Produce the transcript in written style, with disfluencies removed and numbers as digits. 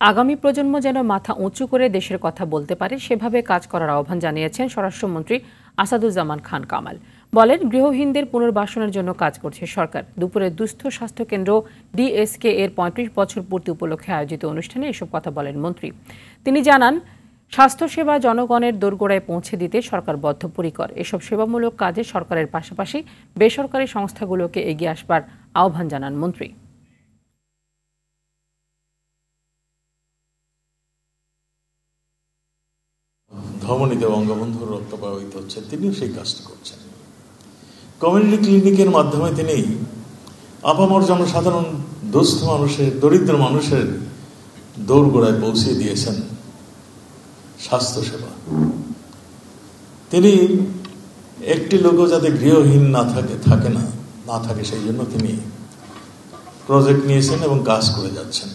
আগামী প্রজন্ম যেন মাথা উঁচু করে দেশের কথা বলতে পারে সেভাবে কাজ করার আহ্বান জানিয়েছেন স্বরাষ্ট্রমন্ত্রী আসাদুজ্জামান খান কামাল। বলেন, গৃহহীনদের পুনর্বাসনের জন্য কাজ করছে সরকার। দুপুরে দুস্থ স্বাস্থ্য কেন্দ্র ডিএসকে এর ৩৫ বছর পূর্তি উপলক্ষে আয়োজিত অনুষ্ঠানে এসব কথা বলেন মন্ত্রী। তিনি জানান, স্বাস্থ্যসেবা জনগণের দোরগোড়ায় পৌঁছে দিতে সরকার বদ্ধপরিকর। এসব সেবামূলক কাজে সরকারের পাশাপাশি বেসরকারি সংস্থাগুলোকে এগিয়ে আসবার আহ্বান জানান মন্ত্রী। ধমনীতে বঙ্গবন্ধুর রক্ত প্রবাহিত হচ্ছে, তিনিও সেই কাজটা করছেন। কমিউনিটি ক্লিনিকের মাধ্যমে তিনি আপামর জনসাধারণ, দুস্থ মানুষের, দরিদ্র মানুষের দোরগোড়ায় পৌঁছে দিয়েছেন স্বাস্থ্যসেবা। তিনি একটি লোকও যাতে গৃহহীন না থাকে সেই জন্য তিনি প্রজেক্ট নিয়েছেন এবং কাজ করে যাচ্ছেন।